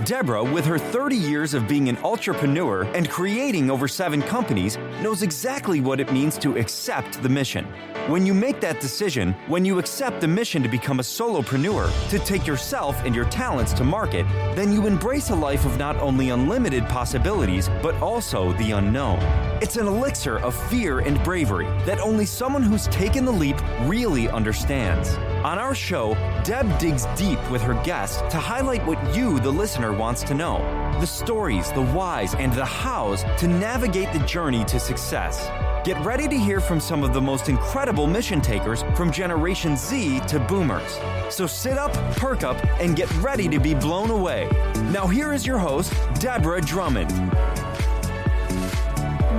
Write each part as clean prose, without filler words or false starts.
Deborah, with her 30 years of being an entrepreneur and creating over 7 companies, knows exactly what it means to accept the mission. When you make that decision, when you accept the mission to become a solopreneur, to take yourself and your talents to market, then you embrace a life of not only unlimited possibilities, but also the unknown. It's an elixir of fear and bravery that only someone who's taken the leap really understands. On our show, Deb digs deep with her guests to highlight what you, the listener, wants to know. The stories, the whys, and the hows to navigate the journey to success. Get ready to hear from some of the most incredible mission takers from Generation Z to Boomers. So sit up, perk up, and get ready to be blown away. Now here is your host, Deborah Drummond.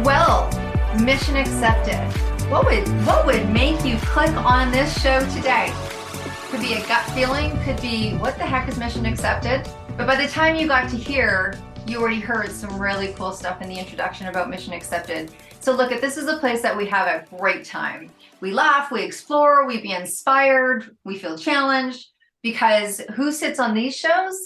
Well, mission accepted. What would make you click on this show today? Could be a gut feeling, could be what the heck is mission accepted? But by the time you got to here, you already heard some really cool stuff in the introduction about mission accepted. So look, this is a place that we have a great time. We laugh, we explore, we be inspired, we feel challenged, because who sits on these shows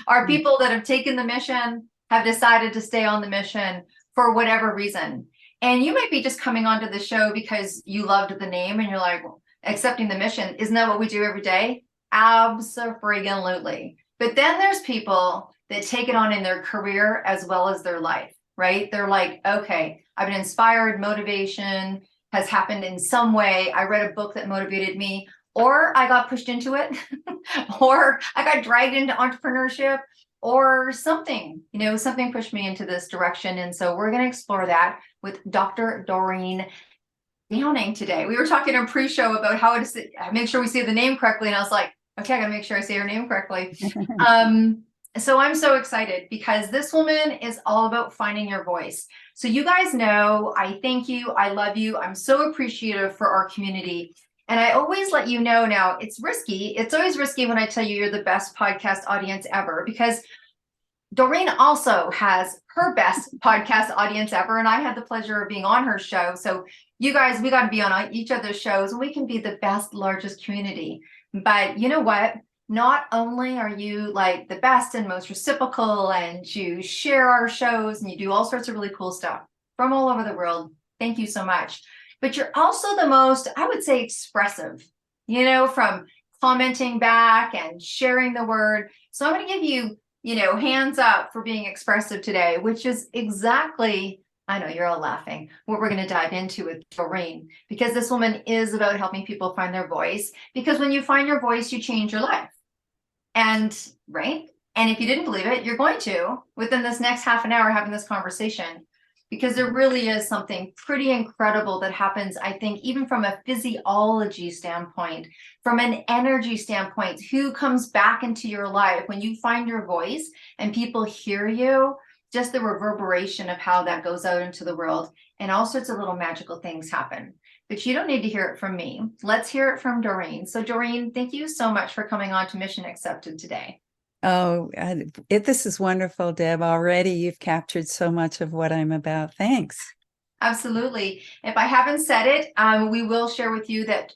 are people that have taken the mission, have decided to stay on the mission for whatever reason. And you might be just coming onto the show because you loved the name and you're like, well, accepting the mission, isn't that what we do every day? Absolutely. But then there's people that take it on in their career as well as their life, right? They're like, okay, I've been inspired, motivation has happened in some way. I read a book that motivated me, or I got pushed into it, or I got dragged into entrepreneurship, or something, something pushed me into this direction. And so we're going to explore that with Dr. Doreen Downing today. We were talking in pre-show about how to make sure we say the name correctly. And I was like, okay, I gotta make sure I say her name correctly. So I'm so excited because this woman is all about finding your voice. So you guys know, I thank you. I love you. I'm so appreciative for our community. And I always let you know now, it's risky. It's always risky when I tell you you're the best podcast audience ever, because Doreen also has her best podcast audience ever. And I had the pleasure of being on her show. So you guys, we got to be on each other's shows and we can be the best, largest community. But you know what? Not only are you like the best and most reciprocal and you share our shows and you do all sorts of really cool stuff from all over the world. Thank you so much. But you're also the most, I would say, expressive, from commenting back and sharing the word. So I'm going to give you, hands up for being expressive today, which is exactly, I know you're all laughing, what we're going to dive into with Doreen, because this woman is about helping people find their voice. Because when you find your voice, you change your life. And right. And if you didn't believe it, you're going to within this next half an hour having this conversation, because there really is something pretty incredible that happens, I think, even from a physiology standpoint, from an energy standpoint, who comes back into your life when you find your voice and people hear you, just the reverberation of how that goes out into the world, and all sorts of little magical things happen. But you don't need to hear it from me. Let's hear it from Doreen. So Doreen, thank you so much for coming on to Mission Accepted today. Oh, this is wonderful, Deb. Already you've captured so much of what I'm about. Thanks. Absolutely. If I haven't said it, we will share with you that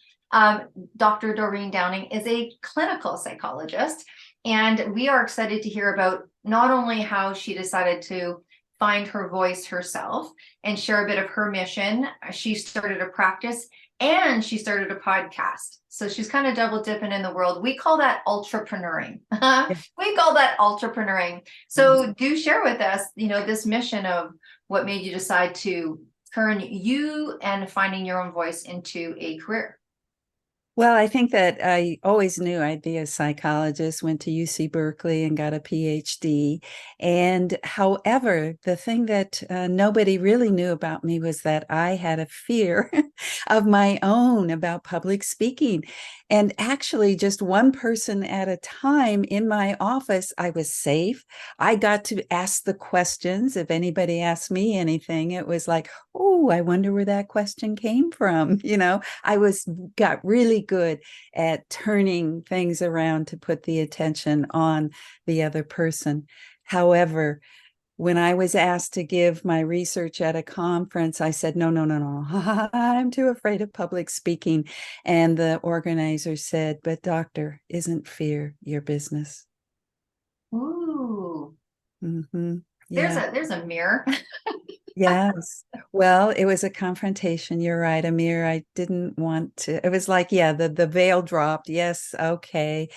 Dr. Doreen Downing is a clinical psychologist, and we are excited to hear about not only how she decided to find her voice herself and share a bit of her mission. She started a practice and she started a podcast. So she's kind of double dipping in the world. We call that entrepreneuring. We call that entrepreneuring. So do share with us, this mission of what made you decide to turn you and finding your own voice into a career. Well, I think that I always knew I'd be a psychologist, went to UC Berkeley and got a PhD. And however, the thing that nobody really knew about me was that I had a fear of my own about public speaking. And actually, just one person at a time in my office, I was safe. I got to ask the questions. If anybody asked me anything, it was like, oh, I wonder where that question came from. I got really good at turning things around to put the attention on the other person. However, when I was asked to give my research at a conference, I said, no, I'm too afraid of public speaking. And the organizer said, but doctor, isn't fear your business? Ooh, Hmm. Yeah. There's a mirror. Yes. Well, it was a confrontation. You're right, Amir. I didn't want to. It was like, yeah, the veil dropped. Yes, okay.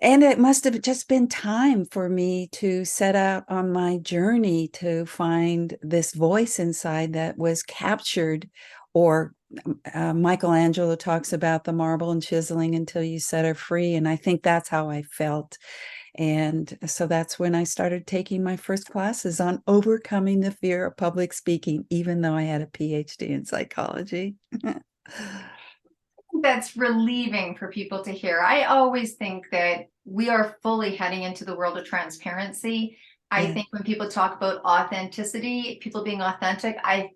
And it must have just been time for me to set out on my journey to find this voice inside that was captured, or Michaelangelo talks about the marble and chiseling until you set her free. And I think that's how I felt. And so that's when I started taking my first classes on overcoming the fear of public speaking, even though I had a PhD in psychology. That's relieving for people to hear. I always think that we are fully heading into the world of transparency. I Yeah. think when people talk about authenticity, people being authentic, I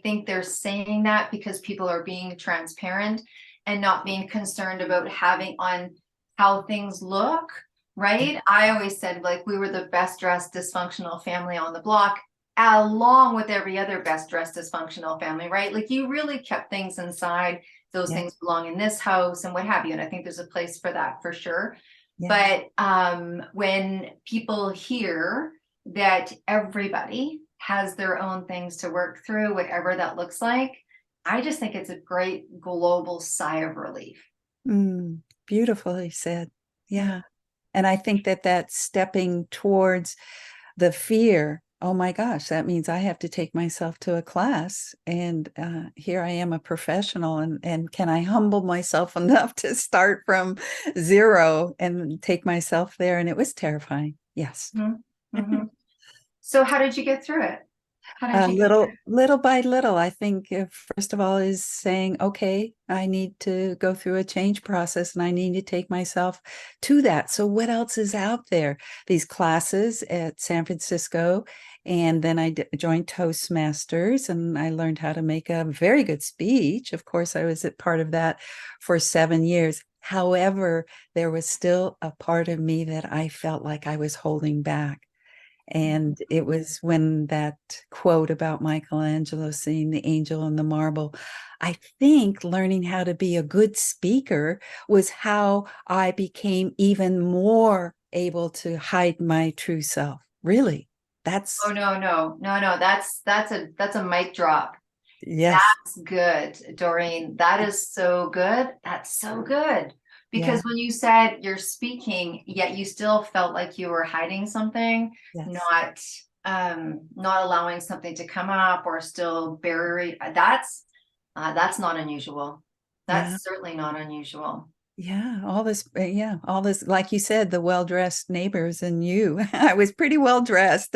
think they're saying that because people are being transparent and not being concerned about having on how things look, right? I always said like we were the best dressed dysfunctional family on the block, along with every other best dressed dysfunctional family, right? Like you really kept things inside. Those Yeah. things belong in this house and what have you. And I think there's a place for that for sure. Yeah. But when people hear that everybody has their own things to work through, whatever that looks like, I just think it's a great global sigh of relief. Beautifully said. Yeah. And I think that that's stepping towards the fear. Oh my gosh, that means I have to take myself to a class. And here I am, a professional, and can I humble myself enough to start from zero and take myself there? And it was terrifying. Yes. Mm-hmm. Mm-hmm. So how did you get through it? How did you get through Little by little, I think first of all is saying, okay, I need to go through a change process and I need to take myself to that. So what else is out there? These classes at San Francisco, and then I joined Toastmasters and I learned how to make a very good speech. Of course, I was a part of that for 7 years. However, there was still a part of me that I felt like I was holding back. And it was when that quote about Michelangelo seeing the angel in the marble, I think learning how to be a good speaker was how I became even more able to hide my true self. Really, Oh that's, no. That's a mic drop. yes, That's good, Doreen. That is so good. That's so good. yeah, Because when you said you're speaking, yet you still felt like you were hiding something, yes, not allowing something to come up or still bury, that's not unusual. yeah. That's certainly not unusual. Yeah, all this, like you said, the well-dressed neighbors and you. I was pretty well dressed,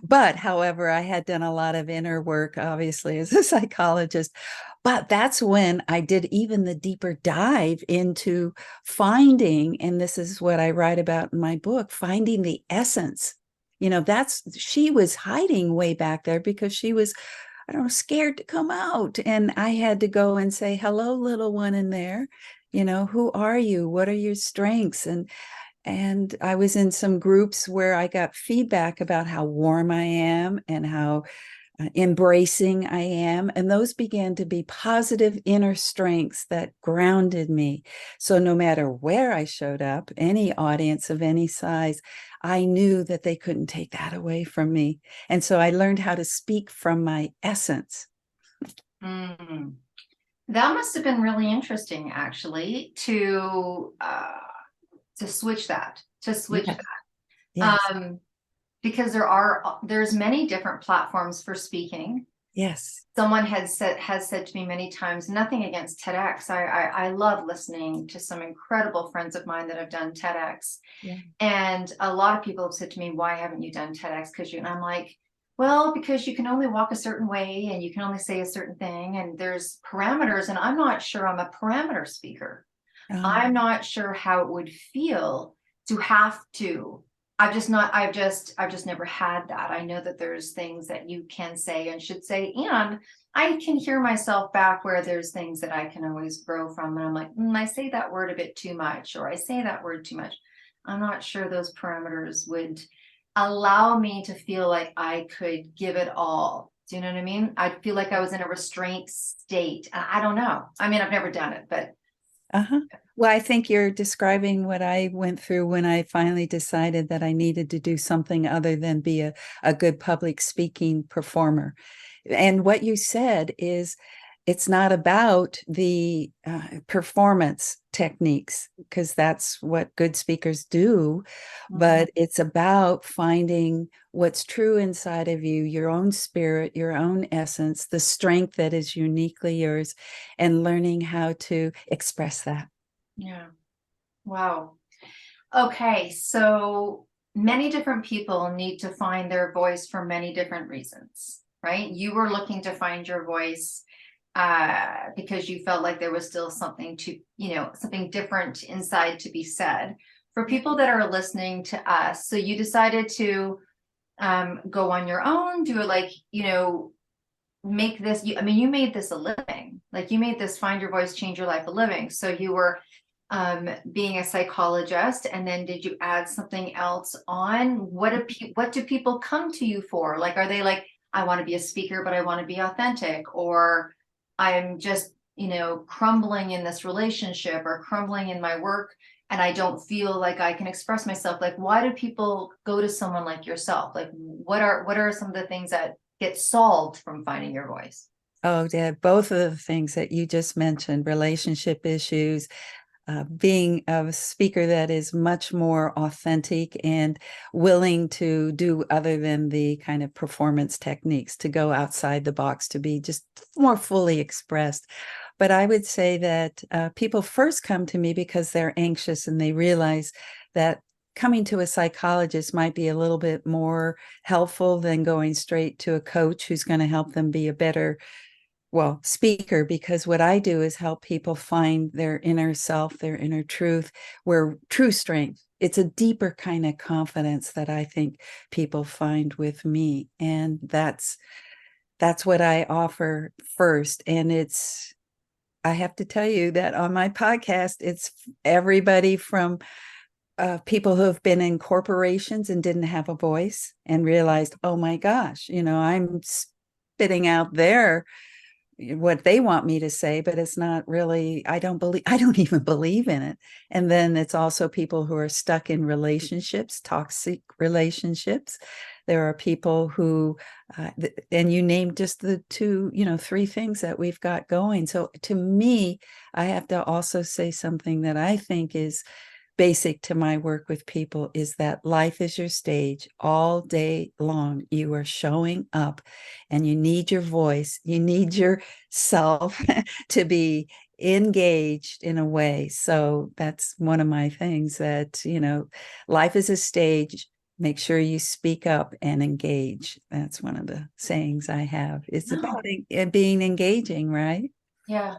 but however, I had done a lot of inner work, obviously, as a psychologist. But that's when I did even the deeper dive into finding, and this is what I write about in my book, finding the essence. She was hiding way back there because she was, I don't know, scared to come out. And I had to go and say, hello, little one in there. Who are you? What are your strengths? And I was in some groups where I got feedback about how warm I am and how embracing I am. And those began to be positive inner strengths that grounded me. So no matter where I showed up, any audience of any size, I knew that they couldn't take that away from me. And so I learned how to speak from my essence. Mm. That must have been really interesting, actually, to switch that, to switch Yes. that. Yes. Because there's many different platforms for speaking. Yes. Someone has said to me many times, nothing against TEDx. I love listening to some incredible friends of mine that have done TEDx. Yeah. And a lot of people have said to me, why haven't you done TEDx? And I'm like, well, because you can only walk a certain way and you can only say a certain thing. And there's parameters. And I'm not sure I'm a parameter speaker. I'm not sure how it would feel to have to. I've just never had that. I know that there's things that you can say and should say, and I can hear myself back where there's things that I can always grow from. And I'm like, I say that word a bit too much, or I say that word too much. I'm not sure those parameters would allow me to feel like I could give it all. Do you know what I mean? I'd feel like I was in a restraint state. I don't know. I mean, I've never done it, but Uh-huh. Well, I think you're describing what I went through when I finally decided that I needed to do something other than be a good public speaking performer. And what you said is it's not about the performance techniques, because that's what good speakers do, but it's about finding what's true inside of you, your own spirit, your own essence, the strength that is uniquely yours, and learning how to express that. Yeah. Wow. Okay. So many different people need to find their voice for many different reasons, right? You were looking to find your voice because you felt like there was still something to, something different inside to be said. For people that are listening to us, so you decided to go on your own, do it like, make this, you made this a living, like you made this find your voice, change your life a living. So you were being a psychologist, and then did you add something else on? What do people come to you for? Like, are they like, I want to be a speaker, but I want to be authentic, or I'm just, crumbling in this relationship or crumbling in my work, and I don't feel like I can express myself? Like, why do people go to someone like yourself? Like, what are some of the things that get solved from finding your voice? Oh, yeah, both of the things that you just mentioned, relationship issues, being a speaker that is much more authentic and willing to do other than the kind of performance techniques, to go outside the box, to be just more fully expressed. But I would say that people first come to me because they're anxious and they realize that coming to a psychologist might be a little bit more helpful than going straight to a coach who's going to help them be a better speaker, because what I do is help people find their inner self, their inner truth, where true strength. It's a deeper kind of confidence that I think people find with me. And that's what I offer first. And I have to tell you that on my podcast, it's everybody from people who have been in corporations and didn't have a voice and realized, oh my gosh, I'm spitting out there what they want me to say, but it's not really, I don't even believe in it. And then it's also people who are stuck in relationships, toxic relationships. There are people who, and you named just the two, three things that we've got going. So to me, I have to also say something that I think is basic to my work with people, is that life is your stage all day long. You are showing up and you need your voice, you need yourself to be engaged in a way. So that's one of my things, that, life is a stage. Make sure you speak up and engage. That's one of the sayings I have. It's about being engaging, right? Yeah.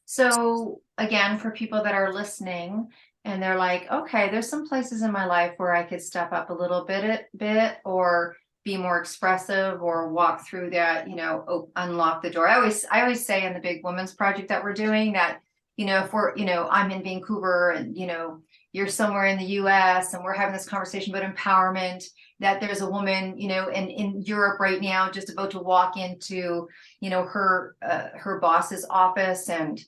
So again, for people that are listening and they're like, okay, there's some places in my life where I could step up a little bit or be more expressive or walk through that, unlock the door. I always say in the big women's project that we're doing that, if we're, I'm in Vancouver and, you're somewhere in the US and we're having this conversation about empowerment, that there's a woman, in Europe right now just about to walk into, her boss's office, and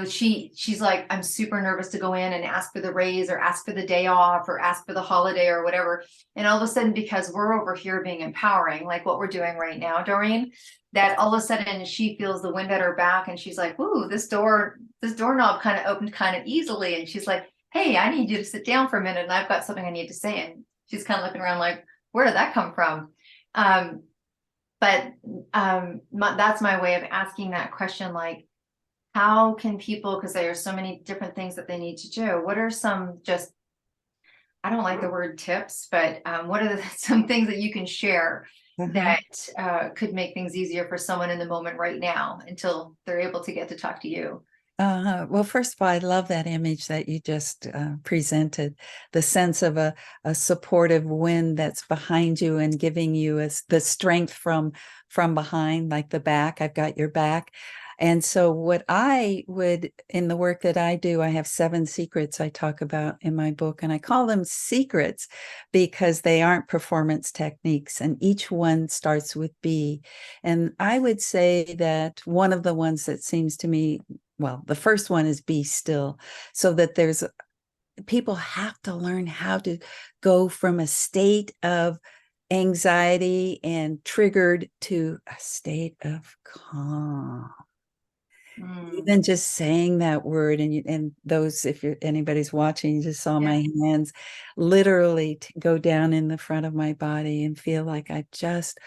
she's like, I'm super nervous to go in and ask for the raise or ask for the day off or ask for the holiday or whatever. And all of a sudden, because we're over here being empowering, like what we're doing right now, Doreen, that all of a sudden she feels the wind at her back and she's like, ooh, this doorknob kind of opened kind of easily. And she's like, hey, I need you to sit down for a minute and I've got something I need to say. And she's kind of looking around like, where did that come from? But that's my way of asking that question, like, how can people, because there are so many different things that they need to do, what are some just, I don't like the word tips, but what are some things that you can share that could make things easier for someone in the moment right now until they're able to get to talk to you? Well, first of all, I love that image that you just presented, the sense of a supportive wind that's behind you and giving you the strength from behind, like the back. I've got your back. And so what I would, in the work that I do, I have 7 secrets I talk about in my book, and I call them secrets because they aren't performance techniques, and each one starts with B. And I would say that one of the ones that seems to me well, the first one is be still, so that people have to learn how to go from a state of anxiety and triggered to a state of calm. Even just saying that word, and those, if anybody's watching, you just saw my hands literally go down in the front of my body and feel like I just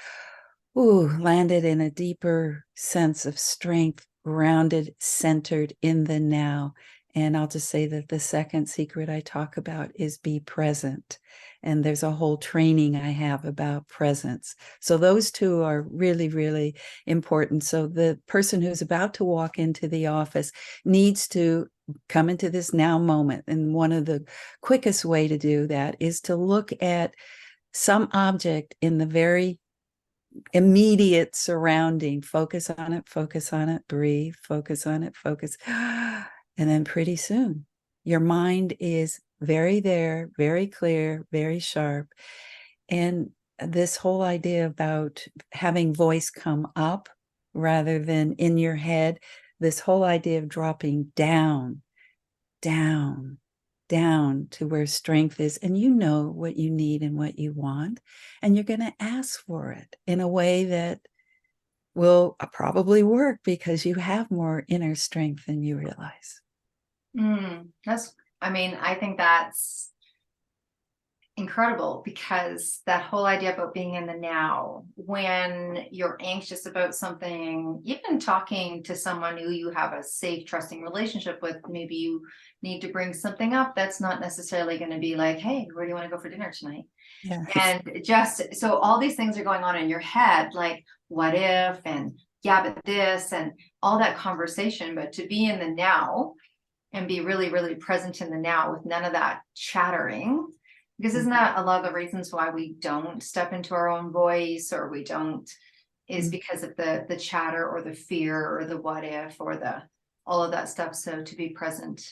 landed in a deeper sense of strength, grounded, centered in the now. And I'll just say that the second secret I talk about is be present. And there's a whole training I have about presence. So those two are really, really important. So the person who's about to walk into the office needs to come into this now moment. And one of the quickest way to do that is to look at some object in the very immediate surrounding, focus on it, breathe, focus on it, focus. And then pretty soon your mind is very there, very clear, very sharp. And this whole idea about having voice come up rather than in your head, this whole idea of dropping down, down, down to where strength is, and you know what you need and what you want, and you're going to ask for it in a way that will probably work because you have more inner strength than you realize. I think that's incredible, because that whole idea about being in the now, when you're anxious about something, even talking to someone who you have a safe, trusting relationship with, maybe you need to bring something up that's not necessarily going to be like, hey, where do you want to go for dinner tonight? Yeah. And just so all these things are going on in your head, like what if, and yeah, but this, and all that conversation. But to be in the now and be really, really present in the now with none of that chattering. Because isn't that a lot of the reasons why we don't step into our own voice, or we don't, is because of the chatter or the fear or the what if or the all of that stuff. So to be present.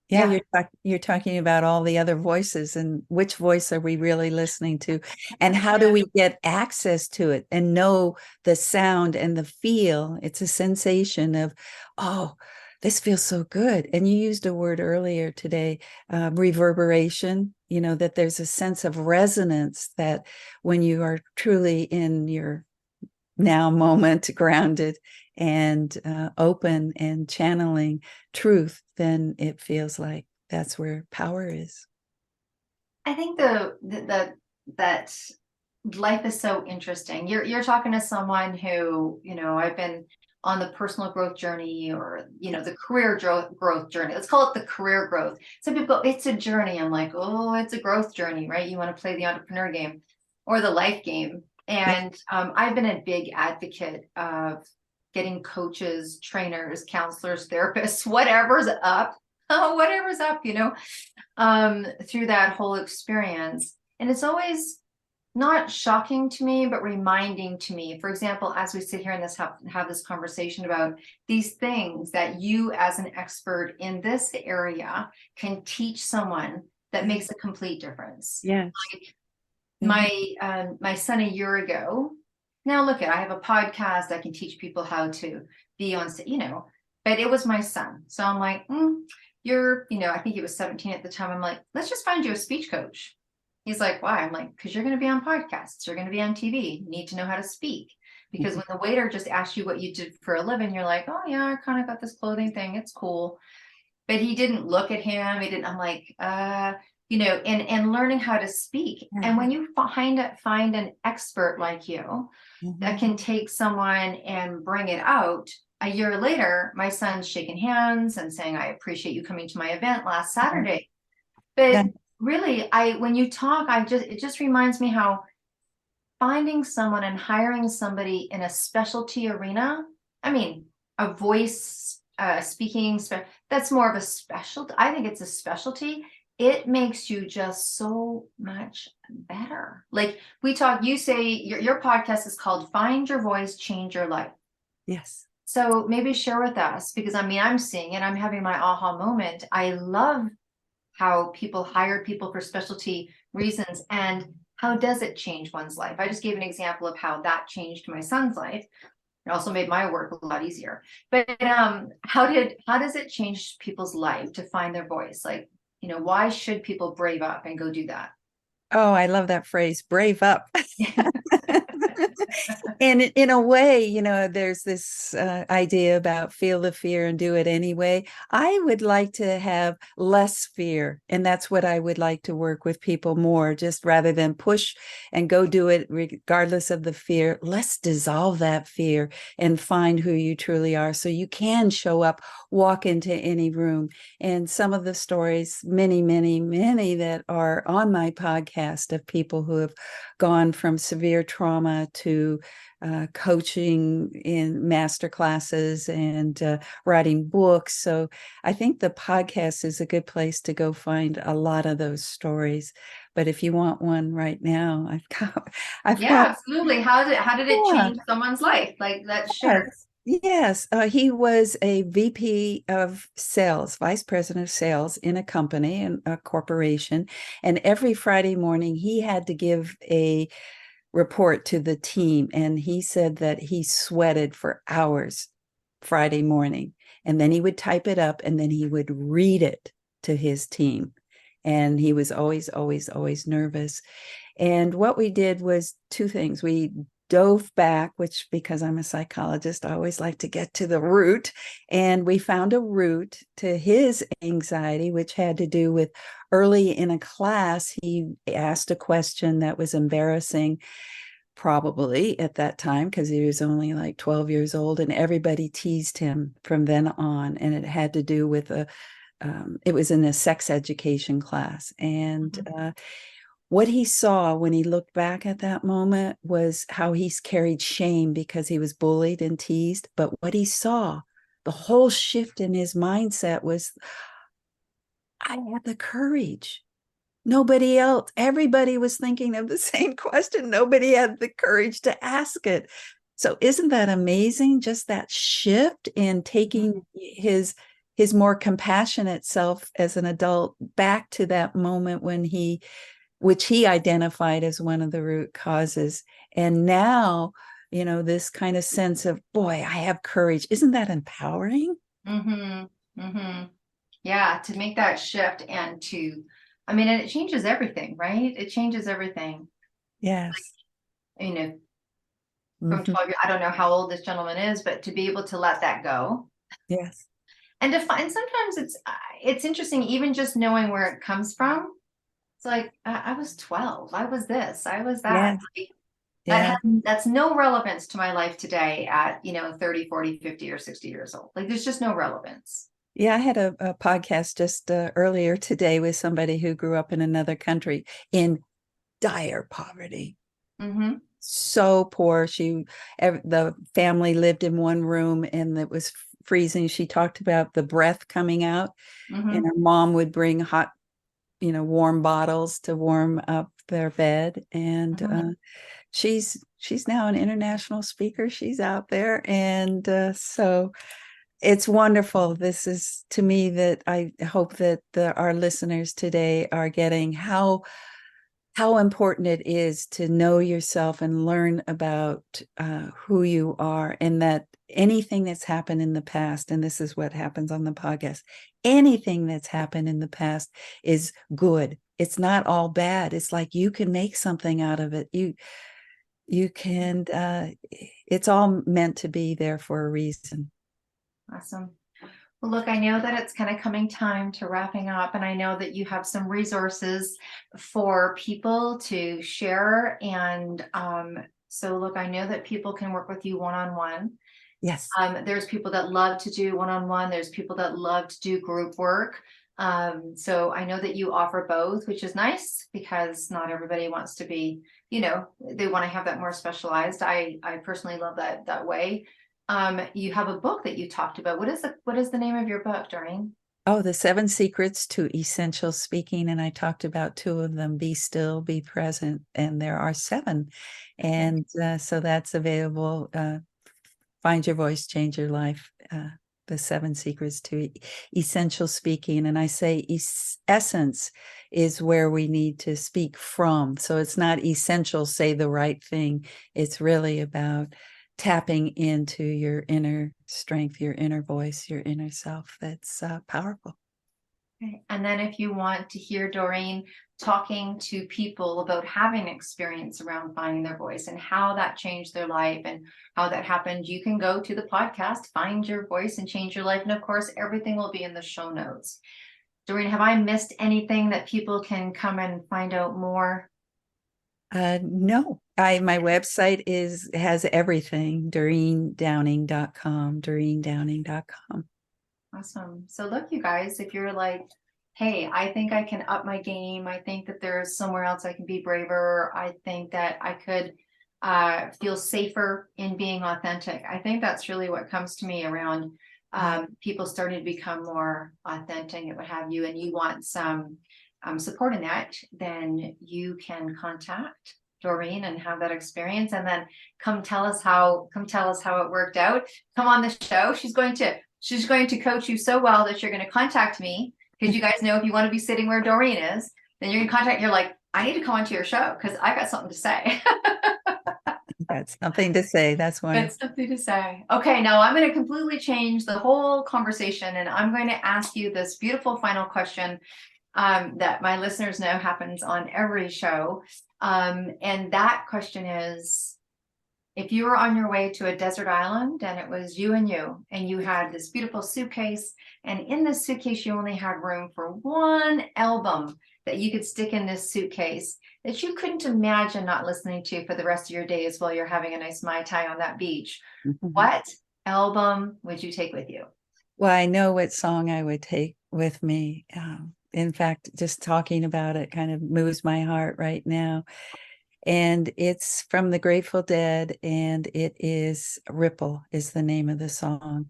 Yeah, you're talking about all the other voices, and which voice are we really listening to, and how do we get access to it and know the sound and the feel? It's a sensation of, oh, this feels so good. And you used a word earlier today, reverberation, that there's a sense of resonance, that when you are truly in your now moment, grounded and open and channeling truth, then it feels like that's where power is. I think that life is so interesting. You're talking to someone who, I've been on the personal growth journey, or the career growth journey. Let's call it the career growth. Some people go, it's a journey. I'm like, oh, it's a growth journey, right? You want to play the entrepreneur game or the life game. And I've been a big advocate of getting coaches, trainers, counselors, therapists, whatever's up, through that whole experience. And it's always not shocking to me, but reminding to me. For example, as we sit here and have this conversation about these things that you, as an expert in this area, can teach someone that makes a complete difference. Yeah. Like my son a year ago. Now look, I have a podcast. I can teach people how to be on, but it was my son. So I'm like, I think he was 17 at the time. I'm like, let's just find you a speech coach. He's like, why? I'm like, because you're going to be on podcasts. You're going to be on TV. You need to know how to speak. Because when the waiter just asks you what you did for a living, you're like, oh yeah, I kind of got this clothing thing. It's cool. But he didn't look at him. I'm like, and learning how to speak. And when you find an expert like you that can take someone and bring it out, a year later, my son's shaking hands and saying, I appreciate you coming to my event last Saturday. But really, when you talk, it just reminds me how finding someone and hiring somebody in a specialty arena, a voice speaking, that's more of a specialty. I think it's a specialty. It makes you just so much better. Like you say your podcast is called Find Your Voice, Change Your Life. Yes. So maybe share with us, because I'm seeing it. I'm having my aha moment. I love how people hire people for specialty reasons, and how does it change one's life? I just gave an example of how that changed my son's life. It also made my work a lot easier. But how does it change people's life to find their voice? Like, why should people brave up and go do that? Oh, I love that phrase, brave up. And in a way, there's this idea about feel the fear and do it anyway. I would like to have less fear. And that's what I would like to work with people more, just rather than push and go do it regardless of the fear. Let's dissolve that fear and find who you truly are so you can show up, walk into any room. And some of the stories, many, many, many that are on my podcast of people who have gone from severe trauma to coaching in master classes and writing books. So I think the podcast is a good place to go find a lot of those stories. But if you want one right now, I've got. Absolutely. How did it change someone's life? Like, let's share. Yes, he was a VP of sales, vice president of sales in a company and a corporation. And every Friday morning, he had to give a report to the team. And he said that he sweated for hours Friday morning. And then he would type it up and then he would read it to his team. And he was always, always, always nervous. And what we did was two things. We dove back, which, because I'm a psychologist, I always like to get to the root. And we found a root to his anxiety, which had to do with early in a class, he asked a question that was embarrassing, probably at that time, because he was only like 12 years old, and everybody teased him from then on. And it had to do with it was in a sex education class. And what he saw when he looked back at that moment was how he's carried shame because he was bullied and teased. But what he saw, the whole shift in his mindset was, I had the courage. Nobody else, everybody was thinking of the same question. Nobody had the courage to ask it. So isn't that amazing? Just that shift in taking his more compassionate self as an adult back to that moment when which he identified as one of the root causes. And now, this kind of sense of, boy, I have courage. Isn't that empowering? Yeah, to make that shift and and it changes everything, right? It changes everything. Yes. Like, from 12 years, I don't know how old this gentleman is, but to be able to let that go. Yes. And to find, sometimes it's interesting, even just knowing where it comes from. It's like, I was 12, I was this, I was that. Yeah. That's no relevance to my life today at 30, 40, 50 or 60 years old. Like, there's just no relevance. Yeah, I had a podcast just earlier today with somebody who grew up in another country in dire poverty. So poor. The family lived in one room and it was freezing. She talked about the breath coming out, and her mom would bring hot, warm bottles to warm up their bed. And she's now an international speaker. She's out there. And so it's wonderful. This is, to me, that I hope that our listeners today are getting how important it is to know yourself and learn about who you are, and that anything that's happened in the past, and this is what happens on the podcast, anything that's happened in the past is good. It's not all bad. It's like you can make something out of it. You can, it's all meant to be there for a reason. Awesome. Well, look, I know that it's kind of coming time to wrapping up, and I know that you have some resources for people to share. And so look, I know that people can work with you one-on-one. Yes. There's people that love to do one-on-one. There's people that love to do group work. So I know that you offer both, which is nice because not everybody wants to be, they want to have that more specialized. I personally love that way. You have a book that you talked about. What is the name of your book, Doreen? Oh, The 7 Secrets to Essential Speaking. And I talked about 2 of them: be still, be present. And there are 7. And so that's available. Find Your Voice, Change Your Life. The 7 Secrets to Essential Speaking. And I say essence is where we need to speak from. So it's not essential, say the right thing. It's really about tapping into your inner strength, your inner voice, your inner self. That's powerful. Okay. And then if you want to hear Doreen talking to people about having experience around finding their voice and how that changed their life and how that happened, you can go to the podcast, Find Your Voice and Change Your Life. And of course, everything will be in the show notes. Doreen, have I missed anything that people can come and find out more? No, my website has everything, DoreenDowning.com, DoreenDowning.com. Awesome. So look, you guys, if you're like, hey, I think I can up my game. I think that there's somewhere else I can be braver. I think that I could feel safer in being authentic. I think that's really what comes to me around people starting to become more authentic and what have you, and you want some support in that, then you can contact Doreen and have that experience, and then come tell us how it worked out. Come on the show. She's going to coach you so well that you're going to contact me, because you guys know if you want to be sitting where Doreen is, then you're going to contact, you're like, I need to come onto your show because I got something to say. That's something to say. That's why. That's something to say. Okay, now I'm going to completely change the whole conversation, and I'm going to ask you this beautiful final question that my listeners know happens on every show. And that question is, if you were on your way to a desert island and it was you, and you had this beautiful suitcase, and in this suitcase, you only had room for one album that you could stick in this suitcase that you couldn't imagine not listening to for the rest of your days while you're having a nice Mai Tai on that beach, what album would you take with you? Well, I know what song I would take with me. In fact, just talking about it kind of moves my heart right now. And it's from the Grateful Dead, and it is Ripple is the name of the song.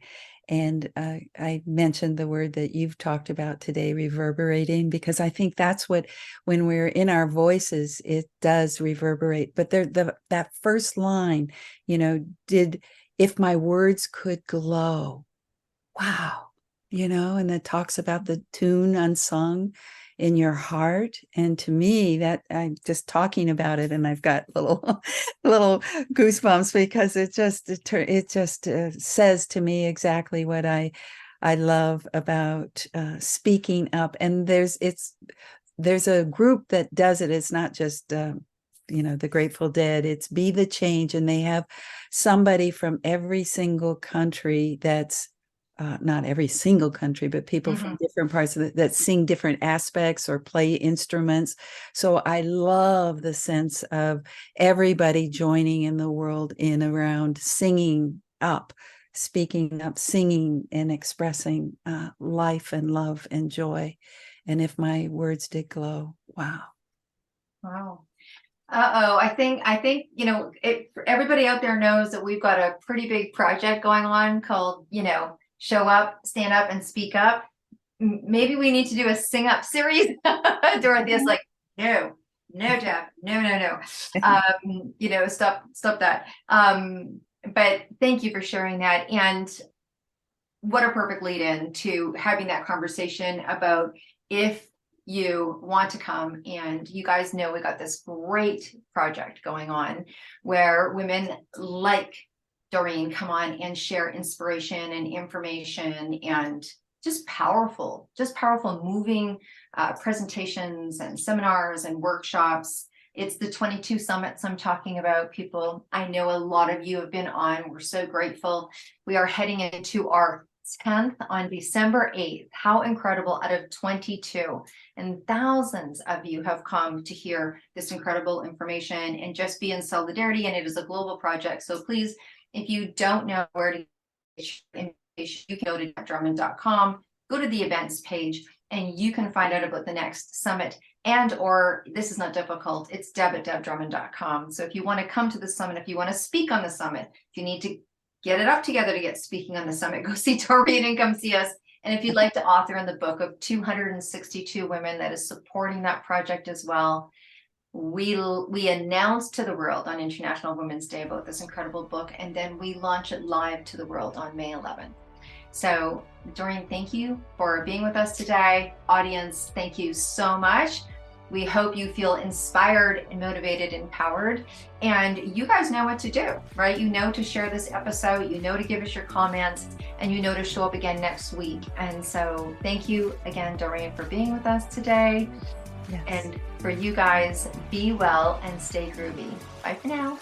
And I mentioned the word that you've talked about today, reverberating, because I think that's what, when we're in our voices, it does reverberate. But that first line, if my words could glow, wow, and it talks about the tune unsung in your heart. And to me, that I'm just talking about it, and I've got little goosebumps, because it just says to me exactly what I love about speaking up. And there's a group that does it. It's not just the Grateful Dead. It's Be the Change, and they have somebody from every single country that's not every single country, but people from different parts of that sing different aspects or play instruments. So I love the sense of everybody joining in the world in around singing up, speaking up, singing and expressing life and love and joy. And if my words did glow, wow. Wow. I think everybody out there knows that we've got a pretty big project going on called, Show Up, Stand Up, and Speak Up. Maybe we need to do a sing up series. Dorothy's like, no, Deb, no. Stop that. But thank you for sharing that. And what a perfect lead in to having that conversation about if you want to come. And you guys know we got this great project going on where women like Doreen come on and share inspiration and information and just powerful moving presentations and seminars and workshops. It's the 22 summits I'm talking about, people. I know a lot of you have been on. We're so grateful. We are heading into our 10th on December 8th. How incredible, out of 22. And thousands of you have come to hear this incredible information and just be in solidarity. And it is a global project. So please, if you don't know where to get information, you can go to debdrummond.com, go to the events page, and you can find out about the next summit. Or this is not difficult, it's deb@debdrummond.com. So if you want to come to the summit, if you want to speak on the summit, if you need to get it up together to get speaking on the summit, go see Doreen and come see us. And if you'd like to author in the book of 262 women that is supporting that project as well, we announced to the world on International Women's Day about this incredible book, and then we launch it live to the world on May 11th. So Doreen, thank you for being with us today. Audience, thank you so much. We hope you feel inspired and motivated, empowered, and you guys know what to do, right? You know to share this episode, you know to give us your comments, and you know to show up again next week. And so thank you again, Doreen, for being with us today. Yes. And for you guys, be well and stay groovy. Bye for now.